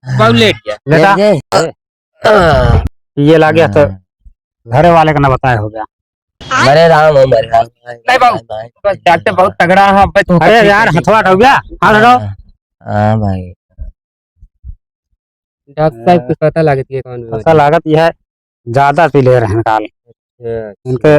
बहुत लेट गया बेटा ये ला गया तो घरे वाले का ना बताया हो गया। अरे राम नहीं बाबू बस डॉक्टर बहुत तगड़ा है। अरे यार हथवा हो गया। हाँ हटो। हाँ भाई डॉक्टर साहब को पता लगती है कौन ऐसा लागत यह है ज्यादा पी ले रहे हैं काल इनके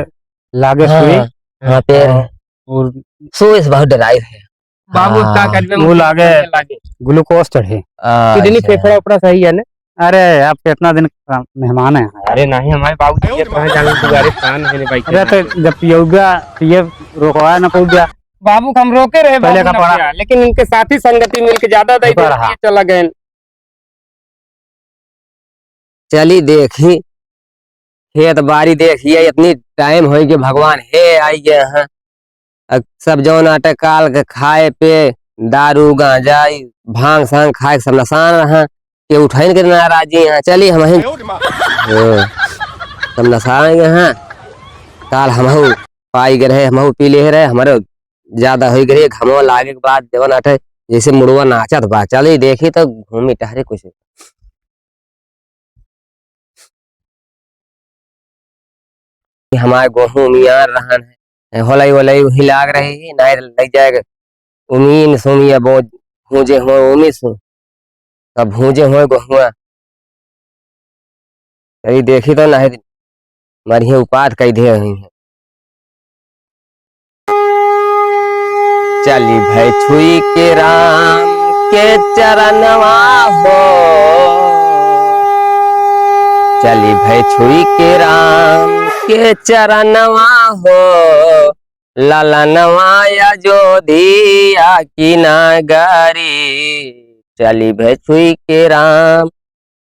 लागे सुई हाँ पैर और सुई बहुत डराई है बाबू क्या कर वो लागे ग्लूकोज चढ़े। किडनी फेफड़ा उपड़ा सही है ना? अरे आप कितना दिन का मेहमान है। अरे नहीं हमारे बाबू जी कहाँ जाने तुम्हारे स्थान है भाई। अरे तो जब पियोगा पिए रोकवाया ना पहुंच बाबू हम रोके रहे पहले बाबू का ना पिया, लेकिन इनके साथी संगति मिलके ज्यादा दे दिए चला गए। चली देखी खेत बाड़ी देखिए इतनी टाइम हो कि भगवान हे आई गए हैं। सब जौन आटे काल के खाए पे दारू गांजा भांग सांग खाए सब नसान रहा के उठाइन के नाराजी हैं। चली हम सब नसान गए हैं काल हमहू पाई गए रहे हमहू पी ले रहे हमारे ज्यादा हो गए घमो लागे के बाद जवन आटे जैसे मुड़वा नाचत बा। चली देखी तो घूमी टहरे कुछ हमारे गेहूं मियार रहन है होलई वोलई हिलाग रही नहीं लग जाएगा उमीन सोमिया बहुत भूजे हो उमी सु अब भूजे हो गेहुआ कहीं देखी तो नहीं मरिए उपात कई दे रही है। चली भाई छुई के राम के चरणवा हो चली भाई छुई के राम के चरणवा हो ललनवा अयोध्या की नगरी। चली भाई छुई के राम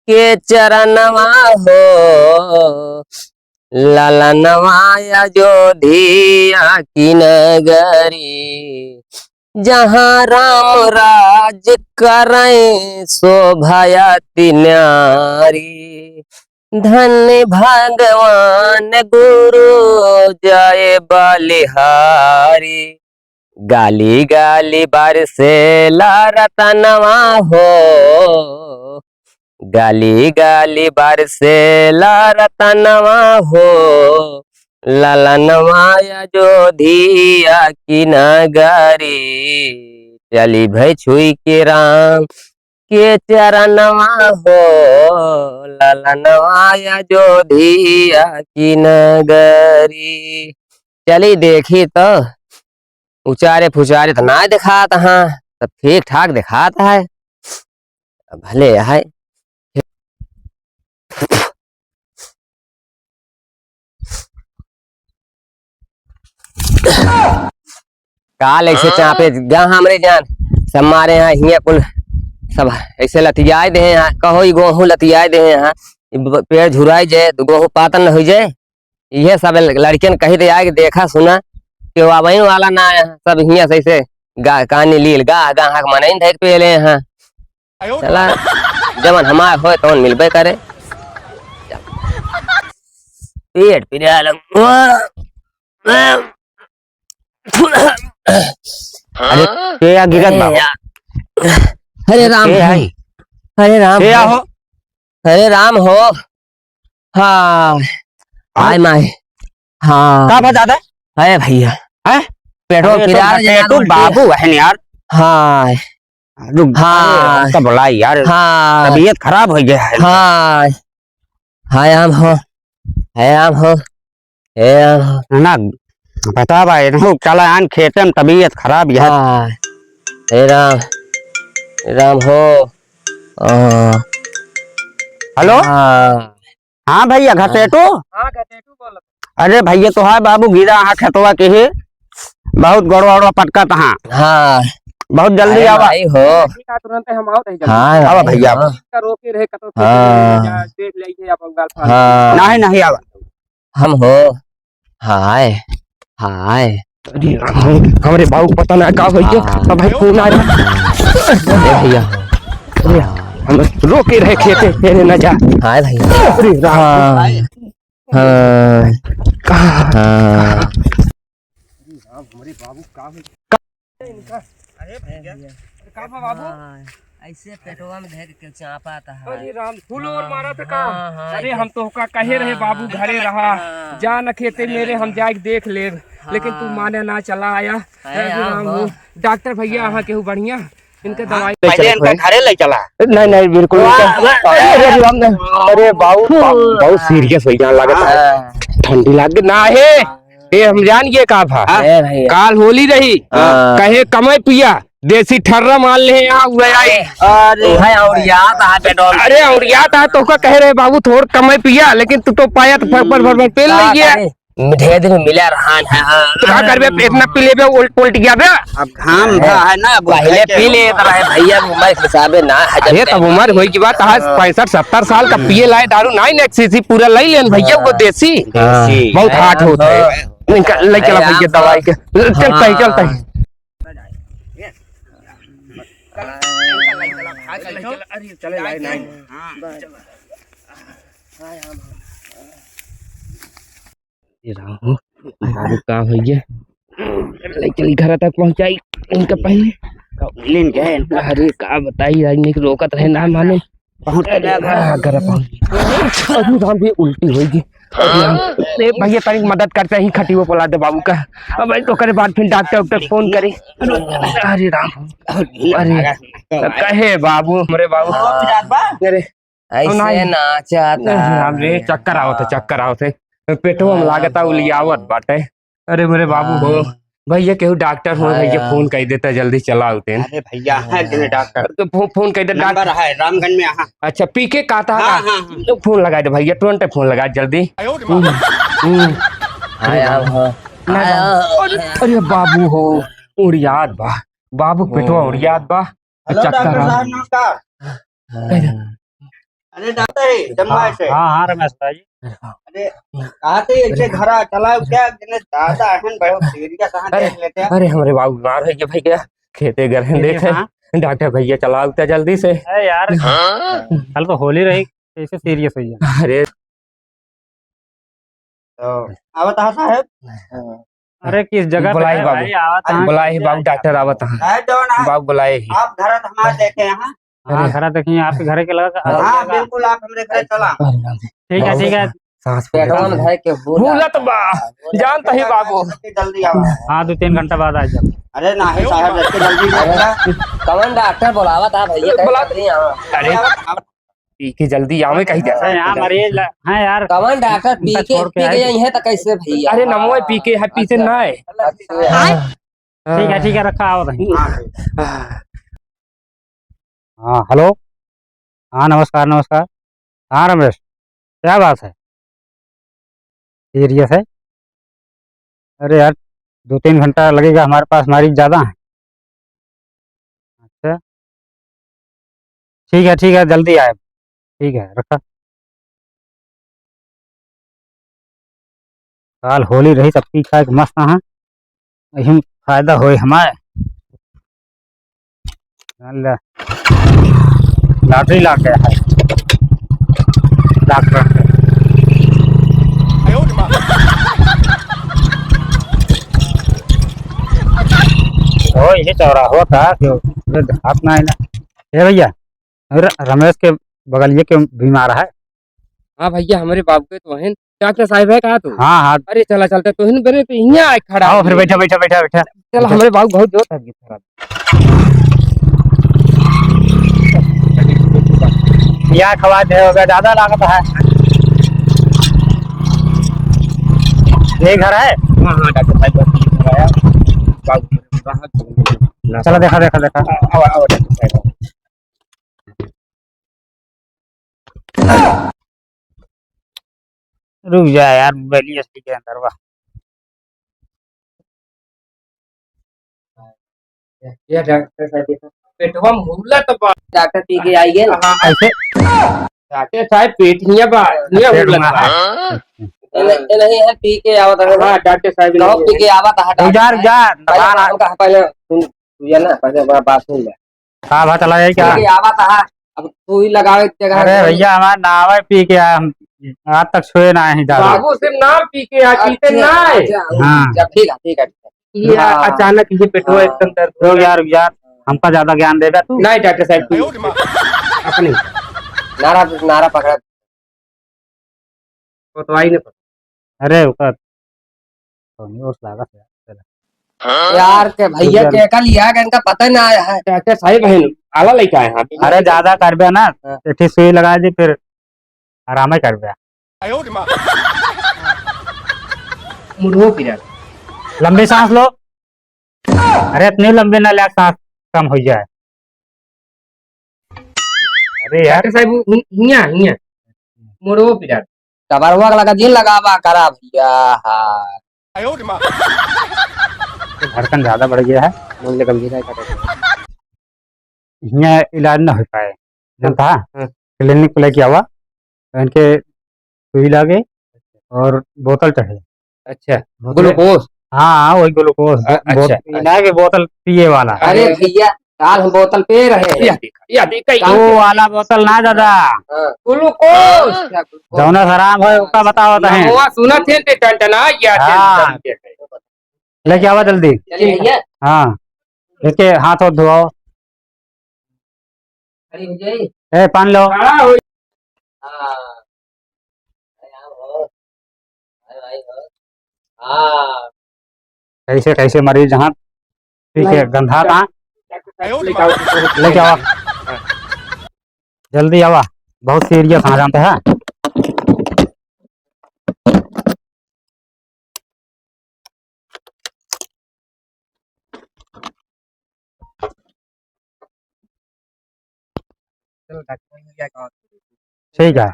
के चरणवा हो ललनवा अयोध्या की नगरी। जहाँ राम राज करें शोभायति नारी। धन्य भगवान गुरु जय बलिहारी। गाली गाली बरसे रतनवा हो गाली गाली बरसे रतनवा हो ललनवा अयोध्या की नगरी। चली भाई छुई के राम के चरणवा हो ललनवा अयोध्या की नगरी। चली देखी तो उचारे फुचारे तो ना दिखाता हाँ सब ठीक ठाक दिखाता है भले है। काल ऐसे चापे जहाँ हमरे जान सब मारे हैं हिया कुल सब ऐसे लतियाए दे हैं कहो गेहूं लतियाए दे हैं पेड़ झुराई जाए तो गेहूं पातन न हो जाए। ये सब लड़कियन कही दे आए देखा सुना कि वही वाला ना सब हिया से ऐसे कानी लील गा गा हक मन देख पे ले हैं। चला जमन हमार हो तो मिलबे करे पेट पिरा अरे क्या गिरत बाबू। हरे राम हरे राम हो हरे राम हो। हाँ हाय माय हाँ क्या बता दे है भैया है पेट्रोल पिरा तो बाबू है यार। हाँ हाँ का बोला यार हाँ तबीयत खराब हो गया है। हाँ हाय आम हो है आम हो ना बता भाई चला आन खेते में तबीयत खराब है। हाँ हे राम हो हेलो हाँ हाँ भैया घसेटो। हाँ घटेटू बोल। अरे भैया तो है बाबू गिरा हाँ खेतवा के ही बहुत गड़वा पटका तहाँ हाँ बहुत जल्दी आवा हो तुरंत हम आओ नहीं हाँ आवा भैया रोके रहे कतो हाँ। देख लीजिए आप गाल हाँ नहीं नहीं आवा हम हो हाय हाय हमारे बाबू को पता ना का होई के भाई फोन आ रहा भैया हम रोके रहे खेते तेरे न जा। हाय भैया अरे राम हाँ हमारे बाबू का होई इनका। अरे भैया का बाबू ऐसे पेटवा में धर के चापा आता है। अरे राम फूल और मारा था का। हाँ, अरे हम तो का कहे रहे बाबू घरे रहा जा न खेते मेरे हम जाके देख ले, लेकिन तू माने ना चला आया। अरे राम हो डॉक्टर भैया यहाँ केहू बढ़िया इनके दवाई पहले इनका घरे ले चला। नहीं नहीं बिल्कुल अरे बाबू बहुत सीरियस हो जाने लगा, ठंडी लग ना है ये हम जान ये का था। काल होली रही कहे कमे पिया देसी ठर्रा मान ले यहाँ अरे और याद है तो कह रहे बाबू थोड़ा कमे पिया, लेकिन तू तो पाया तो फर पेल नहीं गया ढेर दिन मिला रहा है। तो क्या करबे इतना पी लेबे उल्ट गया बे। अब घाम है ना पहले पी ले भैया उम्र के हिसाबे ना। अरे तब उम्र होई की बात आज 65-70 साल का पिए लाए दारू 9 पूरा लई लेन भैया वो देसी बहुत हार्ड होता है। ले चला भैया दवाई के चलता है का भैया ले चली घर तक पहुंचाई इनका पहले। अरे का बताई राजनीति रोकत रहे ना माने घर पहुंच भी उल्टी होगी। भैया तनिक मदद करते ही खटी वो बोला दे बाबू का। अब भाई तो करे बाद फिर डॉक्टर फोन करे। अरे राम अरे कहे बाबू हमारे बाबू अरे ऐसे नाचा रे चक्कर आवत पेटवा में लागता उलियावत बाटे। अरे मेरे बाबू हो भैया केहू डॉक्टर हो भैया फोन कर देता जल्दी चला उठे। अरे भैया है डॉक्टर तो फोन कर दे नंबर है रामगंज में। हाँ अच्छा पीके काता तो फोन लगा दे भैया तुरंत फोन लगा जल्दी। अरे बाबू हो उड़ियात बा बाबू पेटवा उड़ियात बा चक्कर अरे डॉक्टर हाँ रमेश भाई अरे आते ऐसे घर चला क्या दादा अहन बहुत सीरियस देख लेते हैं। अरे हमारे बाबू बीमार है भैया खेते घर देखे डॉक्टर भैया चला उठता जल्दी से। यार कल तो होली रही कैसे सीरियस हुई है। अरे आवत साहब अरे किस जगह बुलाए बाबू बुलाए बाबू डॉक्टर आवत बाबू बुलाए आप घर हमारे देखे यहाँ घर देखिए आपके घर के लगा। हाँ बिल्कुल आप हमारे घर चला। ठीक है सांस भूलत बा जानता ही बाबू जल्दी आओ। हाँ 2-3 घंटा बाद आ जाओ। अरे ना है साहब जल्दी कौन डॉक्टर बुलावा था भैया अरे पी के जल्दी आवे कहीं जैसा यहाँ मरीज है यार। कौन डॉक्टर पी के यही है तो कैसे भैया। अरे नमो पी के है पीछे ना है। ठीक है रखा आओ। हाँ हेलो हाँ नमस्कार। हाँ रमेश क्या बात है सीरियस है। अरे यार 2-3 घंटा लगेगा हमारे पास मरीज ज़्यादा है। अच्छा ठीक है जल्दी आए। ठीक है रखा। काल होली रही सब पी खा के मस्त हाँ यही फायदा हो हमारे लॉटरी लाग गया है डॉक्टर ये चौराहा था अपना है भैया रमेश के बगलिए के बीमार है। हाँ भैया हमारे बाबू के तो हैं डॉक्टर साहब है कहा तो। हाँ अरे चला चलते तो हिन बने पे यहाँ खड़ा आओ फिर बैठा चल हमारे बाबू बहुत जोर तबीयत खराब यहाँ खवा दे होगा ज्यादा लागत है। ये घर है। हाँ डॉक्टर साहब चलो देखा रुक जा यार बैली असली के अंदर वाह ये डॉक्टर साहब पेटवा में हुला तो डॉक्टर पी के आई गए ऐसे डॉक्टर साहब पेटियां बा ये हुला नहीं है पी के आवत है। हाँ डॉक्टर साहब लो पी के आवत है पहले सुन ना पहले बात सुन ले। हाँ बात चला जाए क्या आवत है अब तू ही लगावे जगह। अरे भैया हमारा नाम पी के आया हम आज तक सोए ना है बाबू सिर्फ नाम पी के आ पीते ना है। हाँ ठीक है ये अचानक ये पेटवा एकदम दर्द रुक यार हमका ज्यादा ज्ञान देगा तू। नहीं डॉक्टर साहब तू अपनी नारा नारा पकड़ा। वो तो आई नहीं अरे उसका तो नहीं उस लागत है। यार के भैया के का लिया है इनका पता ना आया है। डॉक्टर साहब बहन आला लेके आए हैं अरे ज्यादा कर बे ना, ठीक सुई लगा दी फिर आराम ही कर बे। मुड़ो फिर लंबी सांस लो। अरे इतनी लंबी ना ले, सांस कम हो जाए। अरे यार डॉक्टर साहब हिया हिया मुड़ो फिर कबरवा लगा दिन लगावा करा भैया। हाँ धड़कन ज्यादा बढ़ गया है, मुझे गंभीर है यहाँ इलाज ना हो पाए जनता। क्लिनिक पे लेके आवा, इनके सुई लगे और बोतल चढ़े। अच्छा ग्लूकोज हाँ वही ग्लूकोज। अच्छा इलाज के बोतल पिए वाला। अरे भैया काल हम बोतल पे रहे या देखा वो वाला बोतल ना दादा, ग्लूकोज जौना आराम है उसका बताओ तो है। वो सुना थे ते टंटना या हाँ। लेके आवा जल्दी। चलिए भैया। हाँ लेके हाथ और धोआओ। अरे विजय ए पान लो। हाँ हो हाँ हाँ कैसे कैसे मरीज जहाँ ठीक है। गंधा कहाँ लेके आवा, जल्दी आवा, बहुत सीरियस आ जानते हैं। ठीक है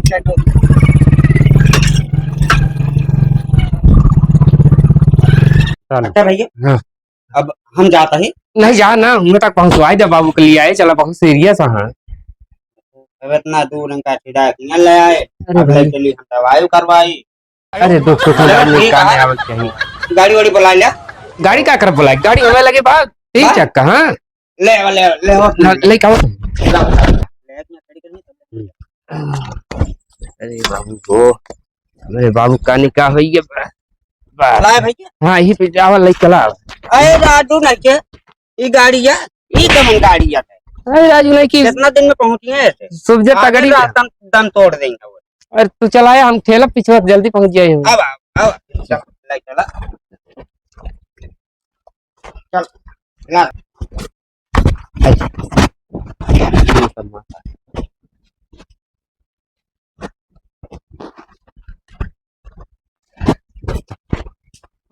चलो। अच्छा भैया हाँ। अब हम जाता है। नहीं जा ना हम तक पहुंचवाई दे बाबू के लिए आए चला बहुत सीरियस हाँ। अब इतना दूर इनका सीधा यहाँ ले आए। अरे अब भाई। ले चली हम दवाई करवाई। अरे दुख सुख चलो, में ठीक काम है। आवक चाहिए। गाड़ी वाड़ी बुला लिया। गाड़ी का कर बुलाई गाड़ी हमें लगे बात तीन हाँ? चक्का हाँ ले ले ले हो ले आओ। ले अरे बाबू को मेरे बाबू का निकाह हुई है लाए भैया। हाँ यही पे जावा ले चला। अरे राजू नहीं के ये गाड़ी है, ये कमन गाड़ी है। अरे राजू नहीं की कितना दिन में पहुंची है ऐसे? सुबह तगड़ी रात दम तोड़ देंगे वो। अरे तू चलाया हम ठेला पिछवा जल्दी पहुंच जाए अब आओ चल ले चला चल ला।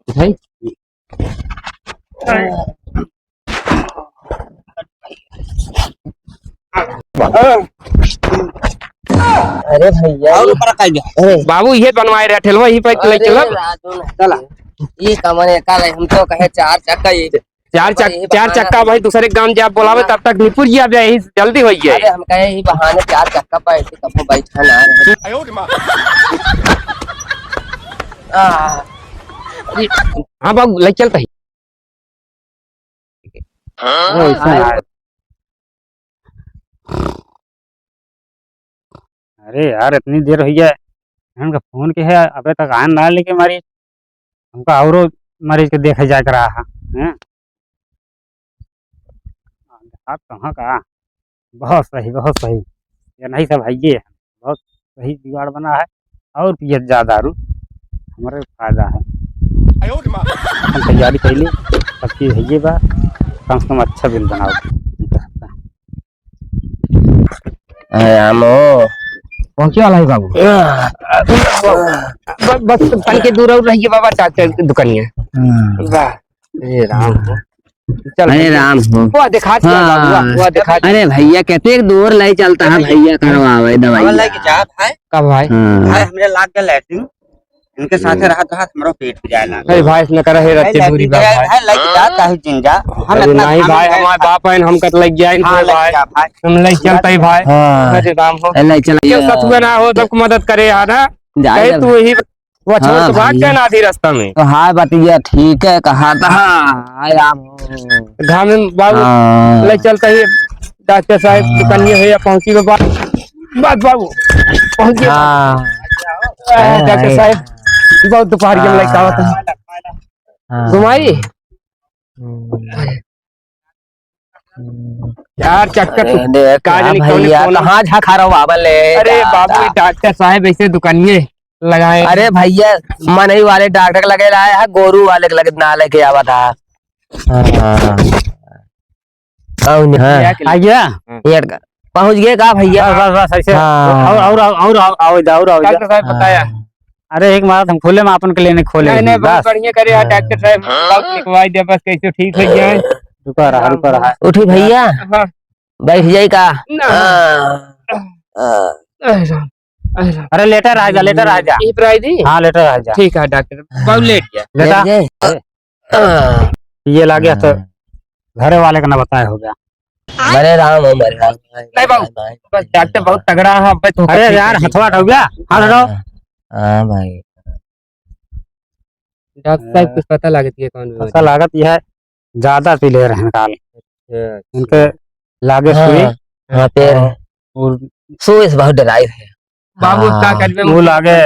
भाई अरे भैया और ऊपर कर दिया। बाबू ये बनवाए रहे ठेलवा यही पे ले चला चला ये कमरे का हम तो कहे चार चक्का ये चार चक्का भाई दूसरे गांव जब बोलावे तब तक निपुर जी अब यही जल्दी हो जाए। अरे हम कहे ही बहाने चार चक्का पर ऐसे कब बैठा ना रहे। हाँ बाबू ले चलता ही अरे यार इतनी देर हुई है, इनका फोन के है अबे तक आन ना लेके मरीज हमका और मरीज के देखे जाके रहा है। आप कहाँ का बहुत सही ये नहीं सब है ये बहुत सही जुगाड़ बना है। और पिए जा दारू हमारे फायदा है। हम तैयारी कैली सब चीज है ये बा, कम से कम अच्छा बिल बनाओ। आमो पहुंचे वाला है बाबू बस पन के दूर रहिए बाबा चाचा की दुकानिया। वाह अरे राम चल अरे राम हो वो दिखा बाबू वो दिखा अरे भैया कहते एक दूर लाई चलता है भैया करवावे दवाई। अब ले के जा भाई। कब भाई भाई हमरे लाग के लैट्रिन इनके साथ रहत हमारा पेट पे जाए ना। अरे भाई इसने करा है रत्ती दूरी बात भाई। भाई ले के जा काहे जिंजा हम अरे इतना नहीं भाई हमारे बाप है हम कत लग जाए हां ले भाई के जा भाई। हम ले चलता ही भाई। अरे राम हो ले चला ये सतुआ ना हो सबको मदद करे यार ना जाए तू ही वो छोड़ हाँ के भाग भाई। गया ना आधी रास्ता में तो हाँ बतिया ठीक है कहा था। हाय राम घाम में बाबू ले चलता ही डॉक्टर साहब दुकानिया है या पहुंची के बाद बात बाबू पहुंच गया डॉक्टर साहब बहुत दोपहर के लड़का होता है घुमाई यार चक्कर अरे देख कहाँ जाने कौन भैया कौन- कहाँ झखा रहो बाबले। अरे बाबू ये डॉक्टर साहब ऐसे दुकानिए लगाए। अरे भैया मनई वाले डॉक्टर के लगे लाए है, गोरू वाले के लगे ना लेके आवा था। हाँ क्या आ गया ये पहुंच गए का भैया? बस बस ऐसे हाँ। और आओ जा और आओ जा। डॉक्टर साहब बताया अरे एक बार हम खोले में अपन क्लिनिक खोले नहीं नहीं बहुत बस बढ़िया करे यार डॉक्टर साहब बहुत लिखवाई दिया बस कैसे ठीक हो जाए। रुका रहा उठी भैया हाँ बैठ जाई का? ना अरे लेटर आ जा ये प्राइस दी हाँ लेटर आ जा ठीक है डॉक्टर बहुत लेट गया। लेटा जाए? ये ला गया तो घरे वाले का ना बताया हो गया। अरे राम नहीं बाबू बस डॉक्टर बहुत तगड़ा है अब तो अरे यार हथवा हो गया हाथ हटाओ। हाँ भाई डॉक्टर साहब कुछ पता लगती है कौन ऐसा लागत यह है ज्यादा पी ले रहे हैं काल इनके लागे सुई हाँ पैर और सुई से बहुत डराई है बाबू क्या कर वो लागे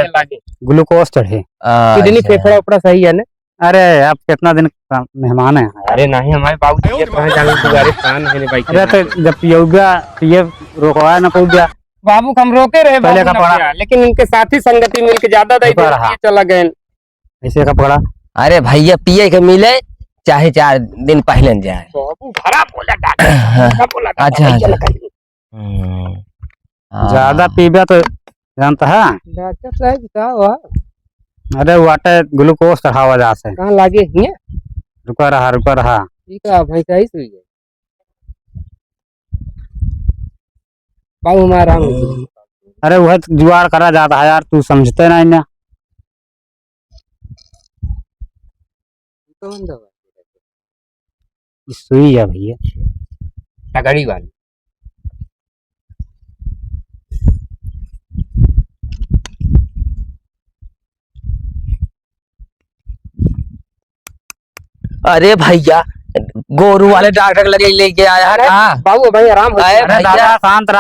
ग्लूकोज चढ़े। किडनी फेफड़ा उपड़ा सही है ना? अरे आप कितना दिन का मेहमान है। अरे नहीं हमारे बाबू जी कहाँ जाने गुजारिश कान है भाई। अरे तो जब पियोगा ये रोकवाया ना पहुंच बाबू हम रोके रहे पहले बाबू का पड़ा। ना पिया, लेकिन इनके साथी संगति मिलके ज्यादा दे ऊपर रहा। चला गए। ऐसे का पकड़ा। अरे भैया पिए के मिले चाहे 4 दिन पहले न जाए। बाबू भरा बोला डॉक्टर बोला अच्छा, अच्छा। ज्यादा पीबा तो जानता है। डॉक्टर साहब क्या हुआ अरे वाटर ग्लूकोज चढ़ा वजह से कहाँ लागे हिया रुका रहा ठीक है भाई सही सुई है बाबू हमारा अरे वह जुगाड़ करा जाता है यार तू समझते नहीं ना। कौन दवा ये सुई है भैया तगड़ी वाली अरे भैया गोरू वाले डॉक्टर के लगे लेके आया है कहाँ? बाबू भाई आराम हो अरे जाए। भैया। दादा शांत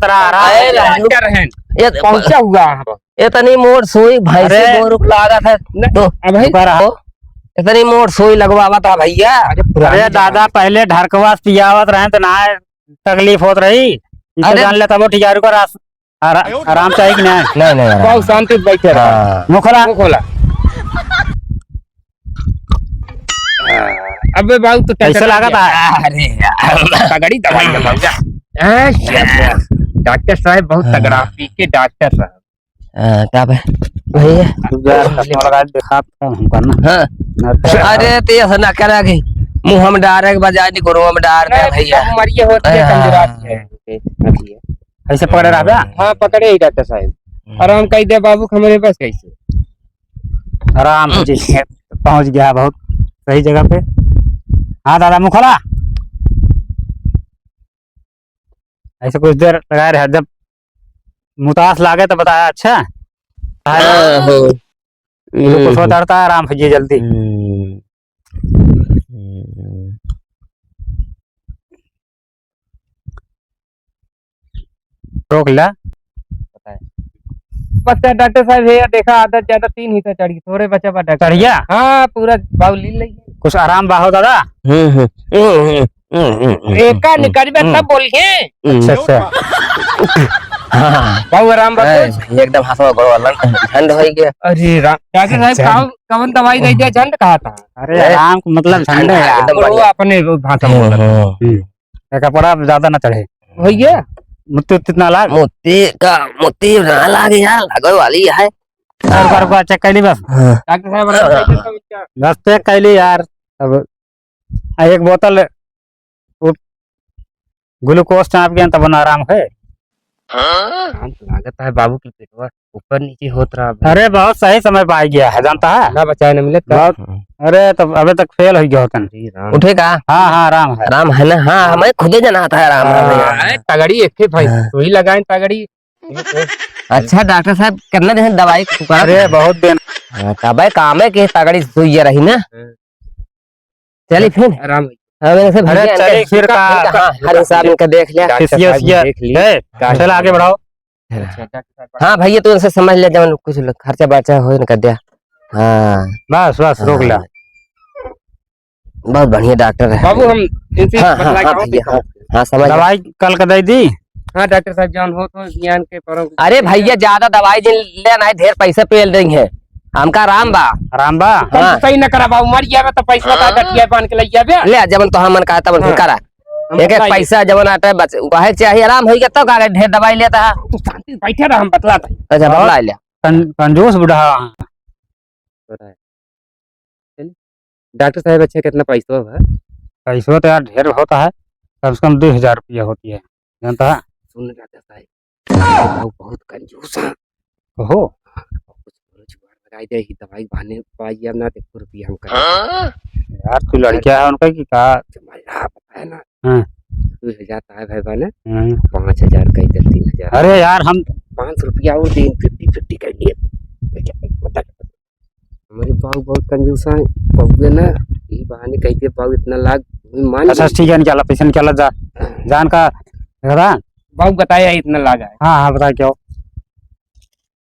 रहा अरे डॉक्टर हैं ये पहुंचा हुआ है। इतनी मोट सुई भाई से अरे। गोरू को लगा था तो अब भाई रुका रहा। इतनी मोट सुई लगवावा था भैया। अरे दादा पहले ढरकवास पियावत रहे तो ना तकलीफ होत रही इसे अरे। जान लेता वो ठिकारू कर आराम चाहिए कि नहीं। नहीं बहुत शांति से बैठे रहो हाँ। मुंह खोला मुंह खोला अबे बाबू तो कैसे लगा था। अरे यार तगड़ी दवाई है बाबू डॉक्टर साहब बहुत तगड़ा पी के डॉक्टर साहब क्या भैया दिखा हम करना हाँ अरे तो ऐसा ना करा गई मुंह में डार है बजाय नहीं गोरू में डार दे भैया। मरिए होती है कमजोराती है ऐसे पकड़े रहा हाँ पकड़े ही डॉक्टर साहब आराम कही दे बाबू हमारे पास कैसे आराम से जी पहुंच गया बहुत सही जगह पे। हाँ दादा मुंह खोला ऐसे कुछ देर लगाए रहे जब मुतास लागे तो बताया अच्छा कुछ उतरता है आराम से जल्दी। रोक ला बच्चा डॉक्टर साहब है देखा आदत ज्यादा 3 हिस्सा चढ़ गई थोड़े बच्चा पर डॉक्टर चढ़िया हाँ पूरा बाबू ली लगी कुछ आराम बाहो दादा। एका निकल तब बोलिए अच्छा बाबू आराम बस एकदम हंसवा गोड़ वाला ठंड हो गया। अरे डॉक्टर साहब कौन दवाई दे दिया झंड कहा था अरे आराम का मतलब ठंडे है एकदम वो बढ़िया। अपने भाषा में बोला कपड़ा ज्यादा न चढ़े भैया मुत्ती कितना लाग मोती ना लागे यार लगो वाली है। रुका चेक कैली बस डॉक्टर साहब बस चेक कैली यार। अब एक बोतल ग्लूकोज चाप गया तब न आराम है। लागत है बाबू की पेटवा ऊपर नीचे होत रहा अरे बहुत सही समय पे आ गया है जानता है ना बचाए न मिले बहुत। अरे तब अबे तक फेल हो गया होता उठेगा हाँ आराम है आराम है ना। हाँ हमें खुदे जाना था आराम। तगड़ी एक भाई वही लगाए तगड़ी अच्छा डॉक्टर साहब कितना दिन दवाई अरे बहुत दिन तब काम है कि तगड़ी सुई रही ना। चलिए फिर आराम अरे चलिए फिर हर हिसाब इनका देख लिया। चल आगे बढ़ाओ। हाँ भैया तू उनसे समझ ले जब कुछ खर्चा बर्चा हो न कर दिया। हाँ बस रोक ला बहुत बढ़िया डॉक्टर है बाबू हम इनसे हाँ हाँ बतला हाँ के भैया हाँ हाँ समझ गया। दवाई कल का दे दी। हाँ डॉक्टर साहब जान हो तो ज्ञान के पर अरे भैया ज्यादा दवाई दिन लेना है ढेर पैसे पेल रही है हमका आराम बा रामबा हाँ। सही न करा बाबू मर गया तो पैसा का गठिया बांध के ले जाबे ले जबन तो हमन कहता बन हाँ। करा एक एक पैसा जबन आता है बच काहे चाहिए आराम हो गया तो का ढेर दवाई लेता है तू शांति बैठे रह हम बतलाते हैं। अच्छा बतला लिया कंजूस बुढ़ा। डॉक्टर साहब अच्छा कितना पैसा है पैसों तो यार ढेर होता है, कम से कम 2000 रुपया होती है, जानता है। सुन डॉक्टर साहब वो बहुत कंजूस है ओहो कुछ जुगाड़ लगाई दे ही दवाई बहाने पाई अब ना देखो रुपया हम कर यार तू लड़किया है उनका कि का। तुम्हारा पता है ना हाँ। 2000 आए भाई बने हम्म। 5000 कही दे 3000 अरे यार हम 500 रुपया और दिन 50-50 कर लिए हमारे बाबू बहुत कंजूस है बाबू ना यही बहाने कहते बाबू इतना लाख मान अच्छा ठीक है निकाला पैसा निकाला जा जान का बता। बाबू बताया इतना लागा है हाँ हाँ बता क्या हो?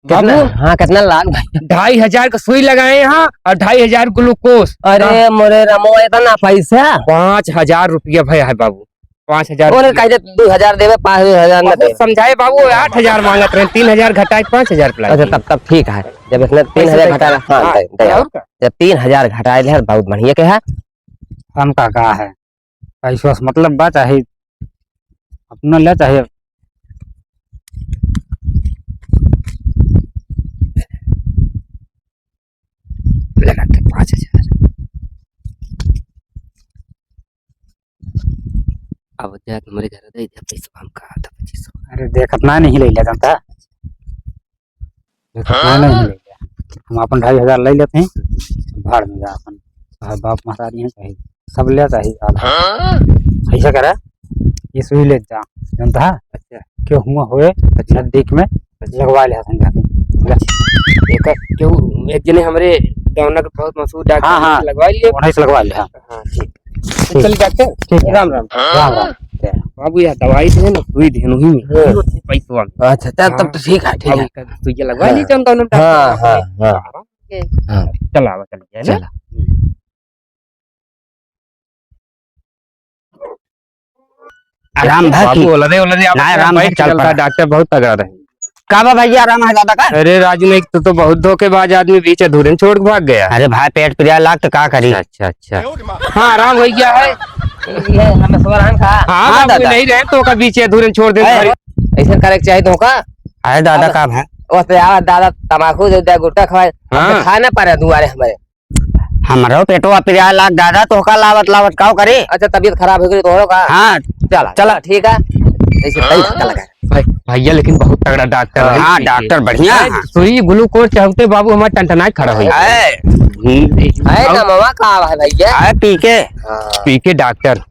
कितना हाँ कितना लाख भाई 2500 का सुई लगाए यहाँ और 2500 ग्लूकोज अरे मोरे रमो इतना पैसा 5000 रुपया भाई है बाबू 5000 बोले कह दे 2000 देवे 5000 न दे। समझाए बाबू 8000 मांगत रहे 3000 घटाए 5000 प्लाई अच्छा तब ठीक है जब इसने 3000 घटा हाँ दे आओ। जब 3000 घटाए है बहुत बढ़िया के है हम का कहा है पैसा से मतलब बा चाहे अपना ले चाहे लगा के 5000 अब जा तुम्हारे घर दे दे पैसा हम कहा था 2500 अरे देख अपना नहीं ले लिया जानता देख अपना नहीं ले लिया हम अपन 2500 ले लेते हैं भाड़ में जा अपन चाहे बाप महारानी है चाहे सब ले चाहे आधा ऐसा करा ये सुई ले जा जानता है। अच्छा क्यों हुआ हुए नजदीक में लगवा लिया जाके एक क्यों एक जने हमारे गाँव का बहुत मशहूर डॉक्टर हाँ, हाँ। लगवा लिए उन्हीं से लगवा लिया। हाँ ठीक चल जाते ठीक है। राम राम राम राम बाबू यार दवाई दे ना सुई धेनु ही में पैसा अच्छा तब तो ठीक है ठीक है सुई लगवा ली चल दोनों हाँ हाँ हाँ चला चल जाए ना चला आराम बाबू बोल रहे ना, राम भाई चल पड़ा। डॉक्टर बहुत तगड़ा रहे का बा भैया आराम है ज्यादा का। अरे राजू ने तो बहुत धोखेबाज आदमी बीच अधूरे में छोड़ के भाग गया अरे भाई पेट पिया लाग तो का करी। अच्छा अच्छा हाँ आराम हो गया है ये हमें सुबह खा हाँ बाबू दादा नहीं रहे तो का बीच अधूरे में छोड़ दे ऐसा करे के चाहिए तो का अरे दादा का है वो तो यार दादा तमाकू दे दे गुटखा खवाए हाँ। खा ना पारे दुआरे हमारे हमारो पेटवा पिया लाग दादा तो का लावत लावत का करे। अच्छा तबीयत खराब हो गई तो का हाँ चला चला ठीक है ऐसे पैसा लगा भाई भैया लेकिन बहुत तगड़ा डॉक्टर है हाँ डॉक्टर बढ़िया है। सुई ग्लूकोज चाहते बाबू हमारे टनटनाए खड़ा हो है ना मामा का है भैया पी के पी के डॉक्टर